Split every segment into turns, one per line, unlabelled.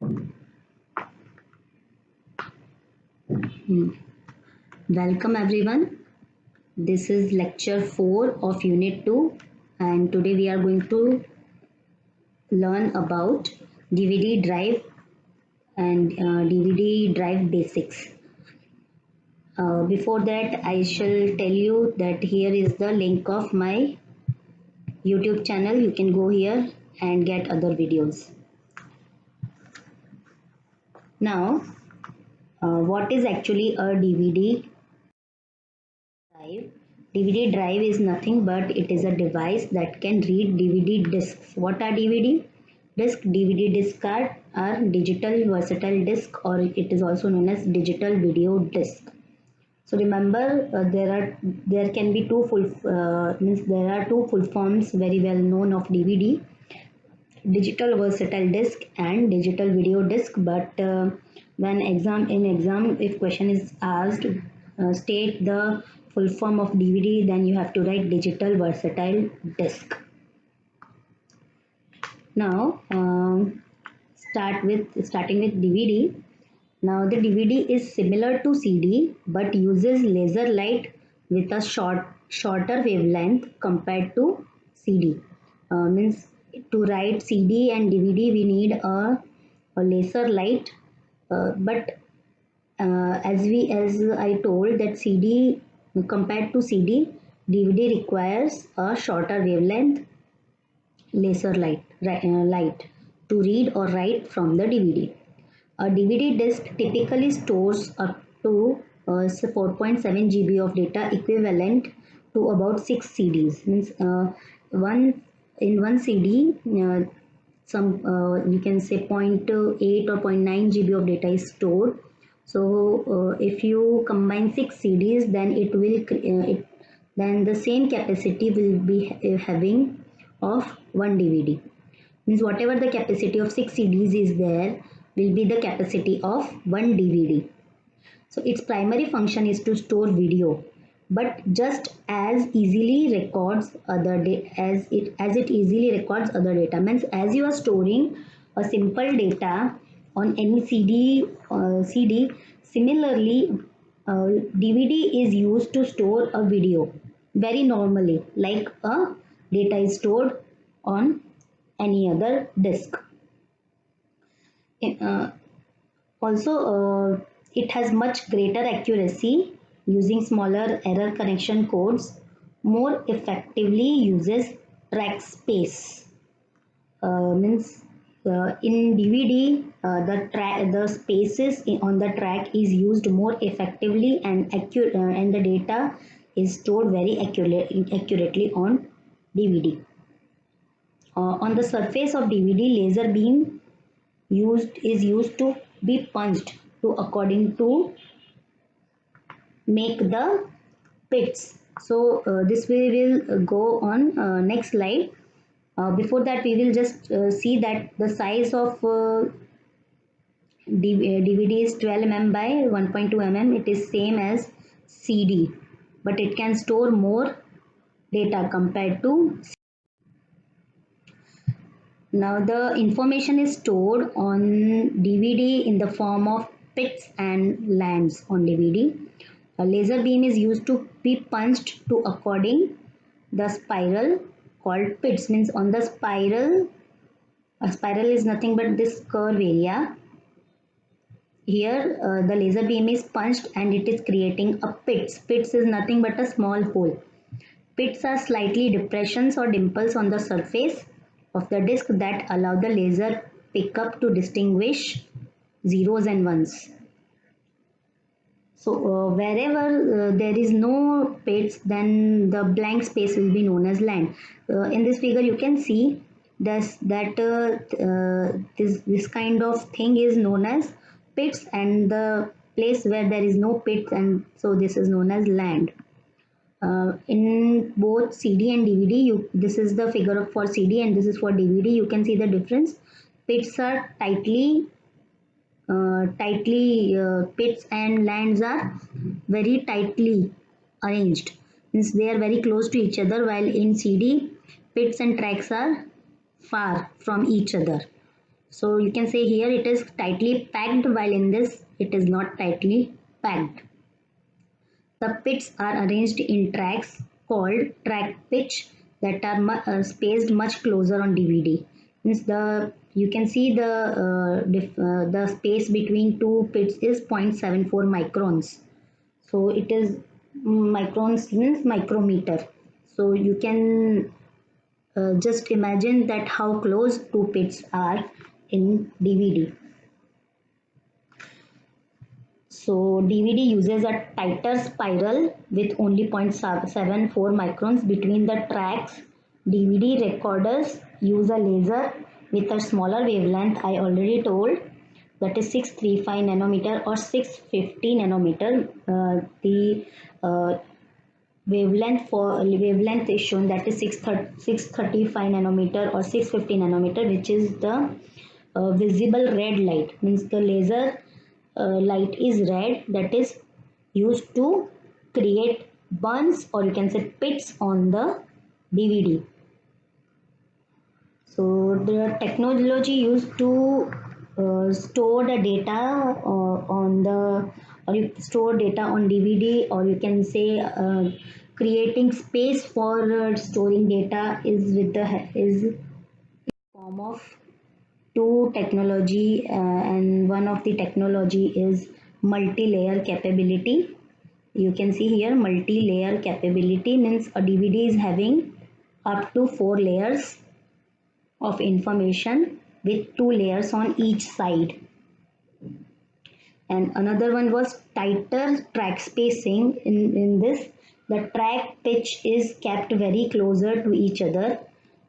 Hmm. Welcome everyone. This is lecture 4 of unit 2 and today we are going to learn about DVD drive and DVD drive basics. Before that I shall tell you that here is the link of my YouTube channel. You can go here and get other videos. Now, what is actually a DVD drive? DVD drive is nothing but it is a device that can read DVD discs. What are DVD disc? DVD disc are digital versatile disc, or it is also known as digital video disc. So remember, there can be two full means there are two full forms very well known of DVD: digital versatile disc and digital video disc. But when exam if question is asked, state the full form of DVD, then you have to write digital versatile disc. Now starting with DVD. Now the DVD is similar to CD but uses laser light with a shorter wavelength compared to CD. Means to write CD and DVD we need a laser light, but as I told that CD compared to CD, DVD requires a shorter wavelength laser light to read or write from the DVD. A DVD disk typically stores up to 4.7 GB of data, equivalent to about 6 CDs. Means one in one CD, some you can say zero point 0.8 or 0.9 GB of data is stored. So if you combine 6 CDs, then then the same capacity will be having of one DVD. Means whatever the capacity of 6 CDs is there will be the capacity of one DVD. So its primary function is to store video, but just as easily records other as it easily records other data. Means as you are storing a simple data on any CD, similarly DVD is used to store a video very normally, like a data is stored on any other disk. Uh, Also, it has much greater accuracy using smaller error correction codes, more effectively uses track space. Means in DVD, the spaces on the track is used more effectively and and the data is stored very accurately on DVD. On the surface of DVD, laser beam used to be punched to according to make the pits. So this we will go on next slide. Before that we will just see that the size of DVD is 12 mm by 1.2 mm. It is same as CD, but it can store more data compared to. Now the information is stored on DVD in the form of pits and lands on DVD. A laser beam is used to be punched to according the spiral called pits. Means on the spiral, a spiral is nothing but this curve area. Here the laser beam is punched and it is creating a pits. Pits is nothing but a small hole. Pits are slightly depressions or dimples on the surface of the disc that allow the laser pickup to distinguish zeros and ones. So wherever there is no pits, then the blank space will be known as land. In this figure, you can see this kind of thing is known as pits, and the place where there is no pits, and so this is known as land. In both CD and DVD, this is the figure for CD and this is for DVD. You can see the difference. Pits are pits and lands are very tightly arranged. Means they are very close to each other, while in CD, pits and tracks are far from each other. So you can say here it is tightly packed, while in this it is not tightly packed. The pits are arranged in tracks called track pitch that are spaced much closer on DVD. Means you can see the space between two pits is 0.74 microns. So it is microns means micrometer. So you can just imagine that how close two pits are in DVD. So DVD uses a tighter spiral with only 0.74 microns between the tracks. DVD recorders use a laser with a smaller wavelength, I already told, that is 635 nanometer or 650 nanometer. The wavelength is shown, that is 635 nanometer or 650 nanometer, which is the visible red light, means the laser light is red, that is used to create burns or you can say pits on the DVD. So the technology used to store the data on the, or you store data on DVD, or you can say creating space for storing data is with the is form of two technology, and one of the technology is multi-layer capability. You can see here multi-layer capability means a DVD is having up to 4 layers of information with 2 layers on each side. And another one was tighter track spacing. In this, the track pitch is kept very closer to each other.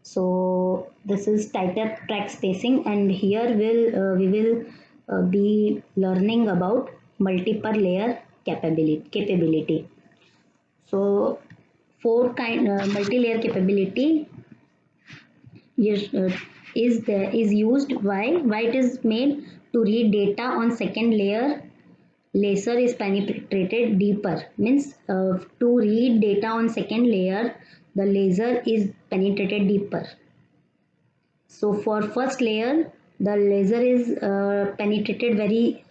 So this is tighter track spacing, and here we will be learning about multiple layer capability. So four kind multi-layer capability is used. Why it is made? To read data on second layer, laser is penetrated deeper, means to read data on second layer, the laser is penetrated deeper. So for first layer, the laser is penetrated very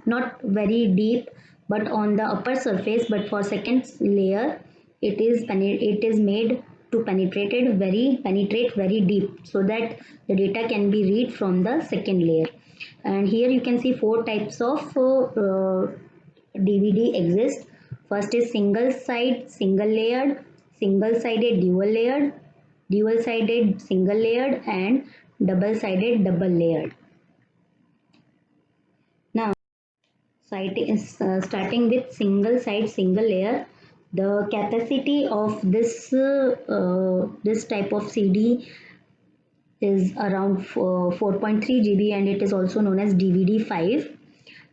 not very deep, but on the upper surface. But for second layer, it is made to penetrate very deep, so that the data can be read from the second layer. And here you can see four types of DVD exist. First is single side, single layered, single sided, dual layered, dual sided, single layered, and double sided, double layered. Now, starting with single side, single layer. The capacity of this type of CD is around 4.3 GB, and it is also known as DVD5.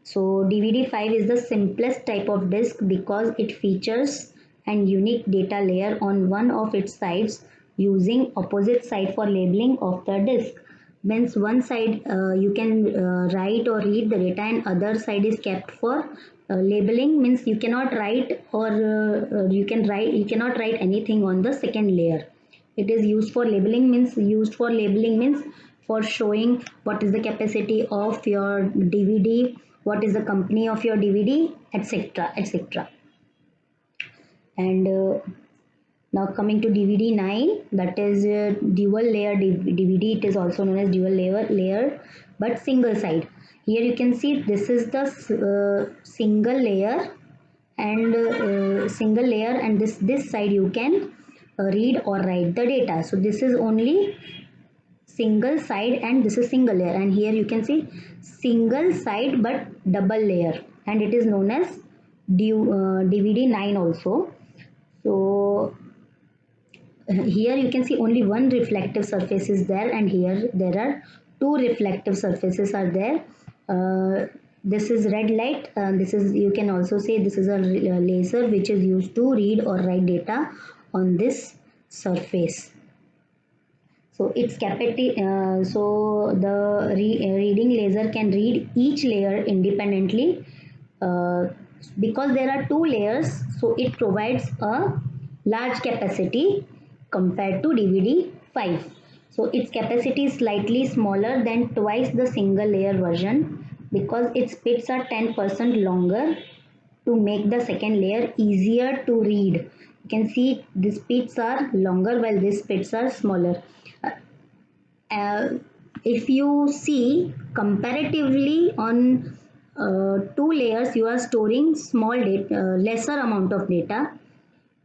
So DVD5 is the simplest type of disk because it features an unique data layer on one of its sides, using opposite side for labeling of the disk. Means one side you can write or read the data, and other side is kept for labeling. Means you cannot write, or you cannot write anything on the second layer. It is used for labeling, means for showing what is the capacity of your DVD, what is the company of your DVD, etc., etc. And now coming to DVD 9, that is dual layer DVD. It is also known as dual layer, but single side. Here you can see this is the single layer, and this side you can read or write the data. So this is only single side, and this is single layer, and here you can see single side but double layer, and it is known as DVD 9 also. So here you can see only one reflective surface is there, and here there are two reflective surfaces are there. This is red light, this is, you can also say, this is a laser which is used to read or write data on this surface. So its capacity, so the reading laser can read each layer independently. Because there are two layers, so it provides a large capacity compared to DVD 5. So its capacity is slightly smaller than twice the single layer version because its bits are 10% longer to make the second layer easier to read. You can see these bits are longer while these bits are smaller. Uh, if you see comparatively on two layers, you are storing small data, lesser amount of data.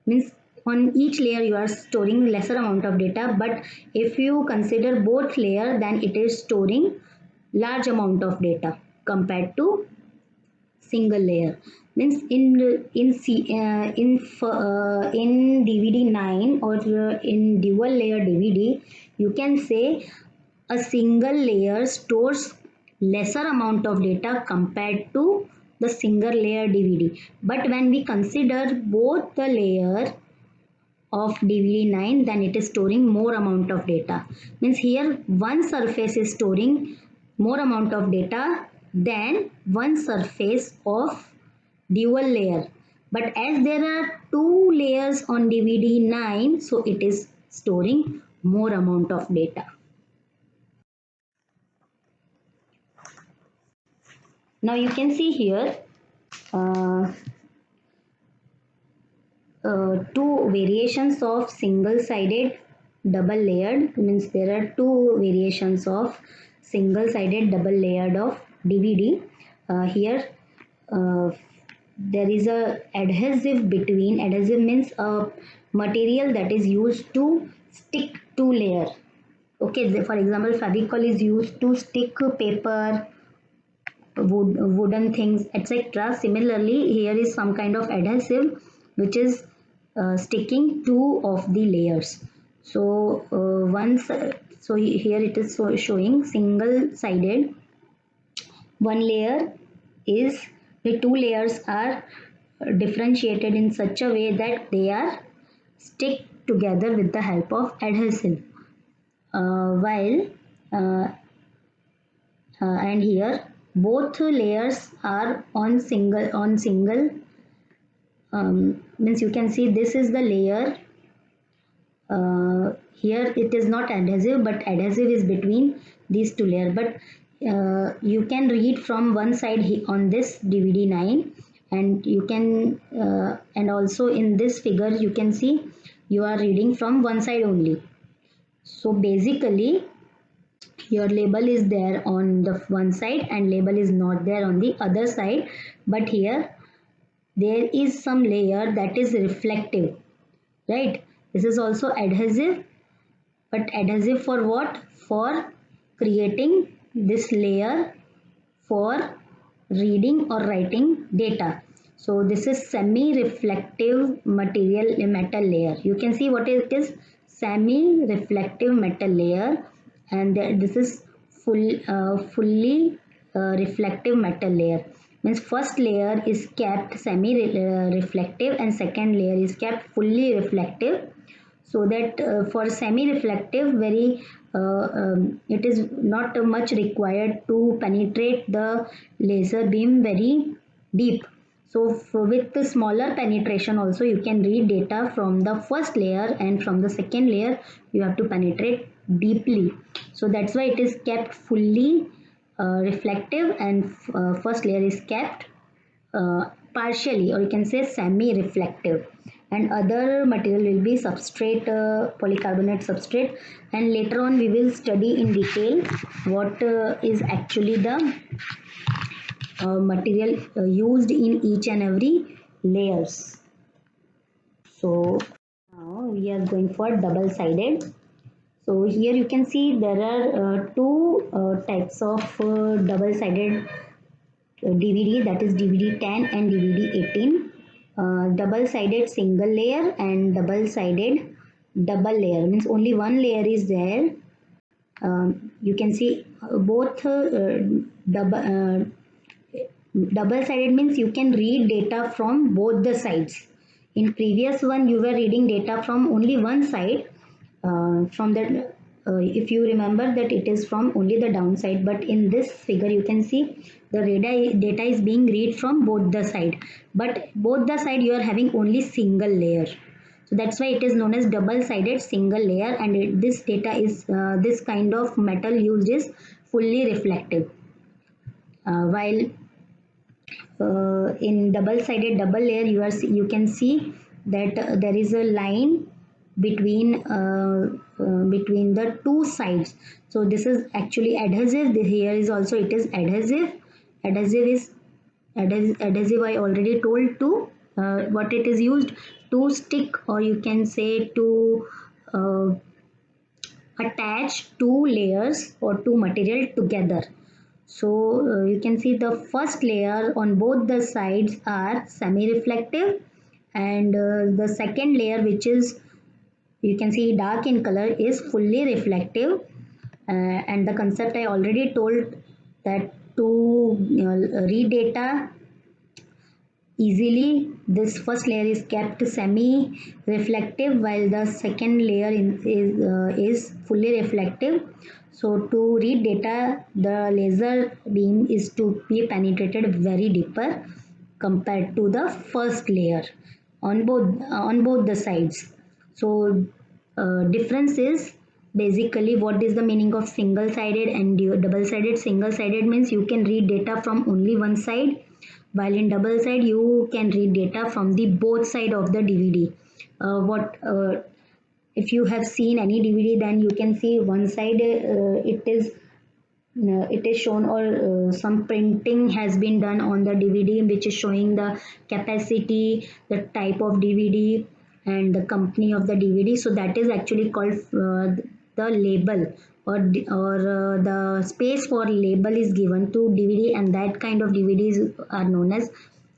Means on each layer you are storing lesser amount of data, but if you consider both layer, then it is storing large amount of data compared to single layer. Means in DVD 9 or in dual layer DVD, you can say a single layer stores lesser amount of data compared to the single layer DVD. But when we consider both the layer of DVD9, then it is storing more amount of data. Means here one surface is storing more amount of data than one surface of dual layer. But as there are two layers on DVD9, so it is storing more amount of data. Now you can see here uh, two variations of single-sided double layered. Means there are two variations of single-sided double layered of DVD. Here there is a adhesive between. Adhesive means a material that is used to stick two layer. Okay, for example, Fevicol is used to stick paper, wooden things, etc. Similarly, here is some kind of adhesive which is sticking two of the layers. So here it is showing single sided. One layer is, the two layers are differentiated in such a way that they are stick together with the help of adhesive. While and here both layers are on single means you can see this is the layer. Here it is not adhesive, but adhesive is between these two layers. But you can read from one side on this DVD9, and you can and also in this figure you can see you are reading from one side only. So basically your label is there on the one side and label is not there on the other side, but here there is some layer that is reflective, right? This is also adhesive, but adhesive for what? For creating this layer for reading or writing data. So this is semi-reflective material metal layer. You can see what it is, semi-reflective metal layer, and this is fully reflective metal layer. Means first layer is kept semi-reflective and second layer is kept fully reflective, so that for semi-reflective it is not much required to penetrate the laser beam very deep. So with the smaller penetration also you can read data from the first layer, and from the second layer you have to penetrate deeply. So that's why it is kept fully reflective, and first layer is kept partially, or you can say semi-reflective, and other material will be substrate, polycarbonate substrate, and later on we will study in detail what is actually the material used in each and every layers. So now we are going for double sided. So here you can see there are two types of double sided DVD, that is DVD 10 and DVD 18. Double sided single layer and double sided double layer, means only one layer is there. You can see both double sided means you can read data from both the sides. In previous one you were reading data from only one side, from the if you remember that it is from only the downside, but in this figure you can see the data is being read from both the side, but both the side you are having only single layer. So that's why it is known as double-sided single layer, and this data is this kind of metal used is fully reflective. While in double-sided double layer, you can see that there is a line between the two sides. So this is actually adhesive. Here is also it is adhesive. Adhesive is adhesive. I already told to what it is used to stick, or you can say to uh, attach two layers or two material together. So you can see the first layer on both the sides are semi-reflective, and the second layer, which is you can see dark in color, is fully reflective. And the concept I already told, that to read data easily, this first layer is kept semi-reflective while the second layer is fully reflective. So to read data, the laser beam is to be penetrated very deeper compared to the first layer on both the sides. So difference is basically, what is the meaning of single sided and double sided. Single sided means you can read data from only one side, while in double side you can read data from the both side of the DVD. What if you have seen any DVD, then you can see one side it is shown, or some printing has been done on the DVD, which is showing the capacity, the type of DVD, and the company of the DVD. So that is actually called the label, or the space for label is given to DVD, and that kind of DVDs are known as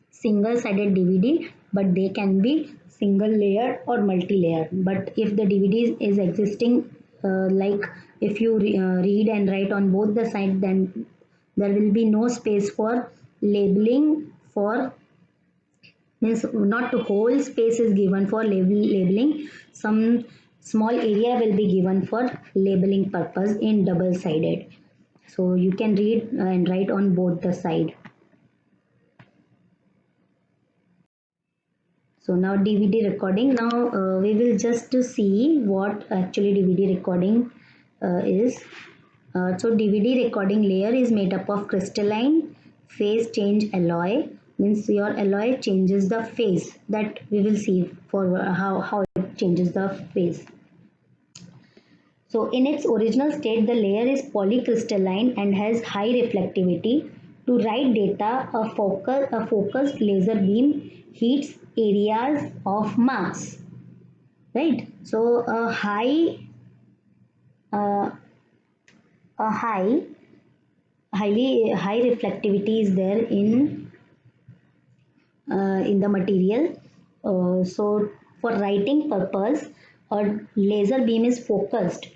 single sided DVD, but they can be single layered or multi layered. But if the DVD is existing, like if you read and write on both the sides, then there will be no space for labeling, for means not the whole space is given for labeling. Some small area will be given for labeling purpose in double sided. So you can read and write on both the side. So now DVD recording. Now we will just to see what actually DVD recording is. So DVD recording layer is made up of crystalline phase change alloy. Means your alloy changes the phase. That we will see for how it changes the phase. So in its original state, the layer is polycrystalline and has high reflectivity. To write data, a focused laser beam heats areas of mass. Right? So uh, a high reflectivity is there in the material. So for writing purpose, a laser beam is focused.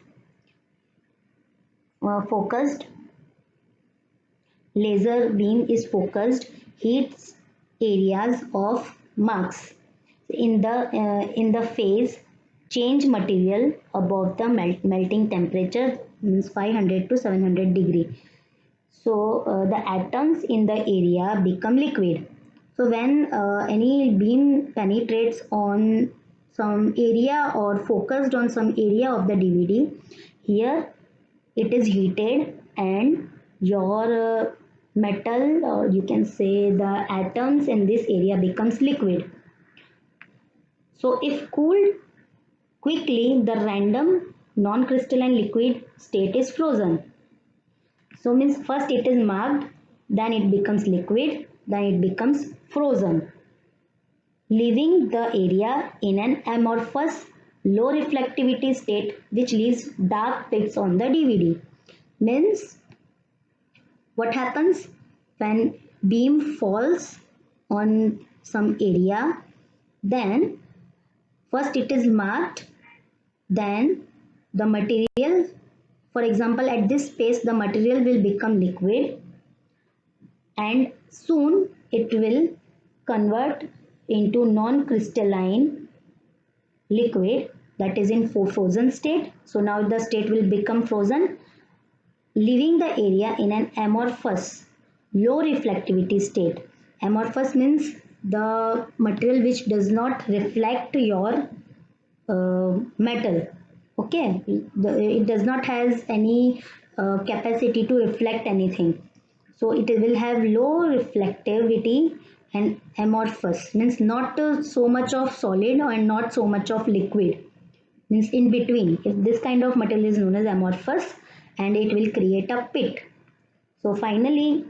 Laser beam is focused, heats areas of marks in the phase change material above the melting temperature, means 500 to 700 degree. So the atoms in the area become liquid. So when any beam penetrates on some area or focused on some area of the DVD, here it is heated, and your metal, or you can say the atoms in this area becomes liquid. So if cooled quickly, the random non-crystalline liquid state is frozen. So means first it is marked, then it becomes liquid, then it becomes frozen, leaving the area in an amorphous low reflectivity state, which leaves dark pits on the DVD. Means what happens when beam falls on some area, then first it is marked, then the material, for example at this space the material will become liquid, and soon it will convert into non-crystalline liquid, that is in frozen state. So now the state will become frozen, leaving the area in an amorphous low reflectivity state. Amorphous means the material which does not reflect your metal. Okay, it does not has any capacity to reflect anything, so it will have low reflectivity and amorphous, means not so much of solid and not so much of liquid, means in between. If this kind of material is known as amorphous, and it will create a pit. So finally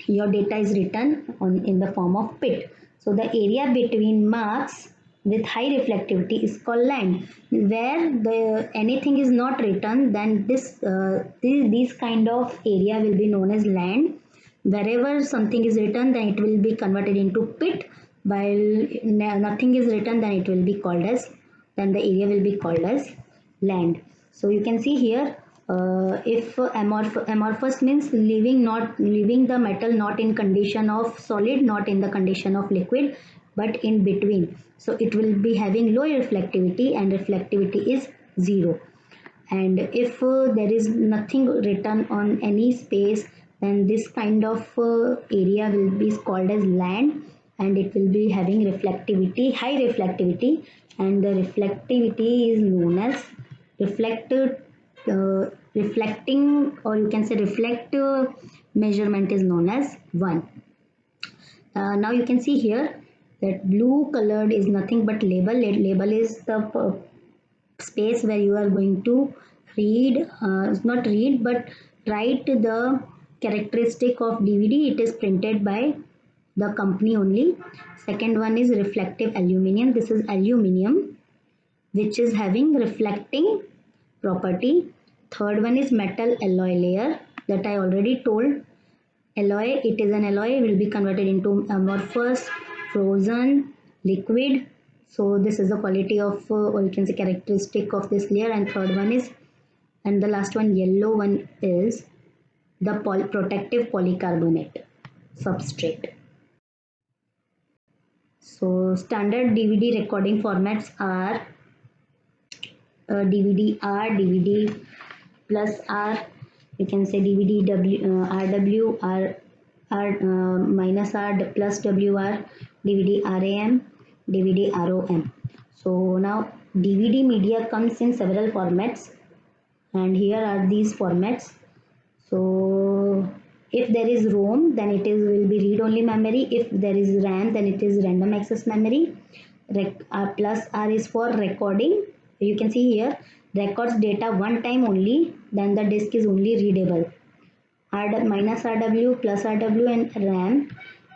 your data is written on in the form of pit. So the area between marks with high reflectivity is called land. Where the anything is not written, then this kind of area will be known as land. Wherever something is written, then it will be converted into pit. While nothing is written, then it will be called as, then the area will be called as land. So you can see here, if amorphous means leaving the metal not in condition of solid, not in the condition of liquid, but in between. So it will be having low reflectivity, and reflectivity is 0. And if there is nothing written on any space, then this kind of area will be called as land, and it will be having reflectivity, high reflectivity, and the reflectivity is known as reflected reflecting, or you can say reflect measurement is known as 1. Now you can see here that blue colored is nothing but label. Label is the space where you are going to read, not read, but write the characteristic of DVD. It is printed by the company only. Second one is reflective aluminum. This is aluminum which is having reflecting property. Third one is metal alloy layer, that I already told. Alloy, it is an alloy, will be converted into amorphous, frozen, liquid. So this is the quality of, or you can say characteristic of this layer. And third one is, and the last one, yellow one, is the protective polycarbonate substrate. So standard DVD recording formats are DVD R, DVD plus R, you can say DVD RW, minus R plus WR, DVD RAM, DVD ROM. So now DVD media comes in several formats, and here are these formats. So if there is ROM, then it is will be read-only memory. If there is RAM, then it is random access memory. Plus R is for recording. You can see here, records data one time only, then the disk is only readable. Minus RW, plus RW, and RAM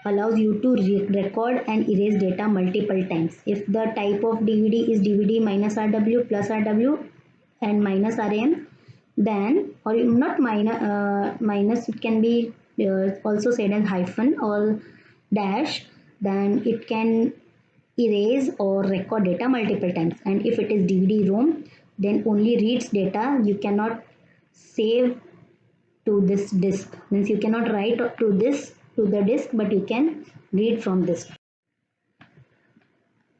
allows you to record and erase data multiple times. If the type of DVD is DVD minus RW, plus RW, and minus RAM, then, or not minus, it can be also said as hyphen or dash, then it can erase or record data multiple times. And if it is DVD ROM, then only reads data, you cannot save to this disk, means you cannot write to the disk, but you can read from this.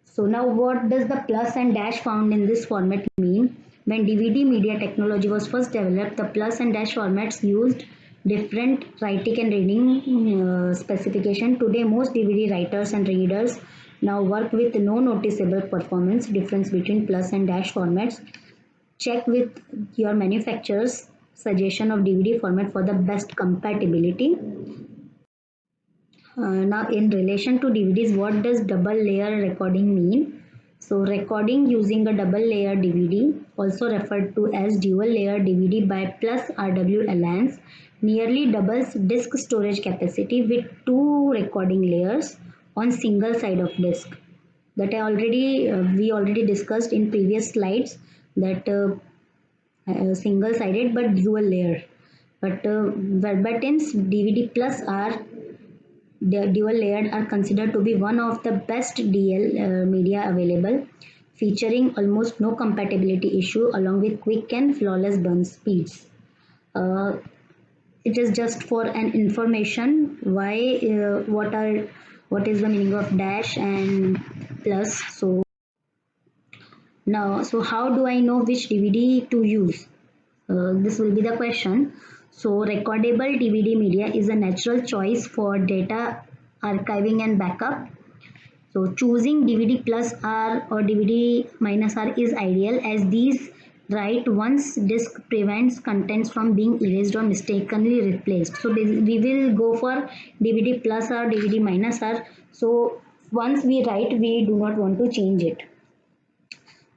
So now what does the plus and dash found in this format mean? When DVD media technology was first developed, the plus and dash formats used different writing and reading specification. Today, most DVD writers and readers now work with no noticeable performance difference between plus and dash formats. Check with your manufacturer's suggestion of DVD format for the best compatibility. Now in relation to DVDs, what does double layer recording mean? So recording using a double layer DVD, also referred to as dual layer DVD by plus RW Alliance, nearly doubles disk storage capacity with two recording layers on single side of disk. That we already discussed in previous slides, that single sided but dual layer. But verbatins DVD plus are the dual layered are considered to be one of the best DL media available, featuring almost no compatibility issue along with quick and flawless burn speeds. Uh, it is just for an information why what is the meaning of dash and plus. So how do I know which DVD to use? This will be the question. So recordable DVD media is a natural choice for data archiving and backup. So choosing DVD plus R or DVD minus R is ideal, as these write once disk prevents contents from being erased or mistakenly replaced. So we will go for DVD plus or DVD minus R. So once we write, we do not want to change it.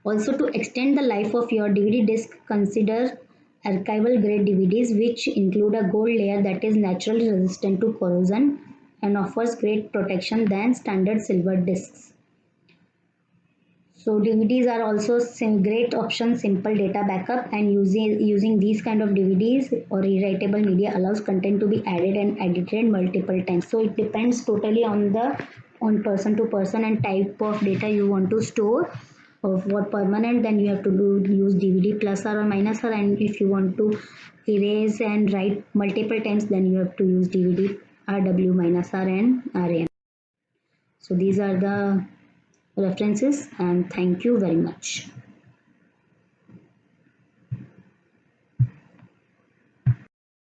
Also, to extend the life of your DVD disc, consider archival grade DVDs, which include a gold layer that is naturally resistant to corrosion and offers great protection than standard silver discs. So DVDs are also great option, simple data backup, and using these kind of DVDs or rewritable media allows content to be added and edited multiple times. So it depends totally on the on person to person and type of data you want to store. Of what permanent, then you have to use DVD plus or minus R, and if you want to erase and write multiple times, then you have to use DVD RW minus R and RAM. So these are the references, and thank you very much.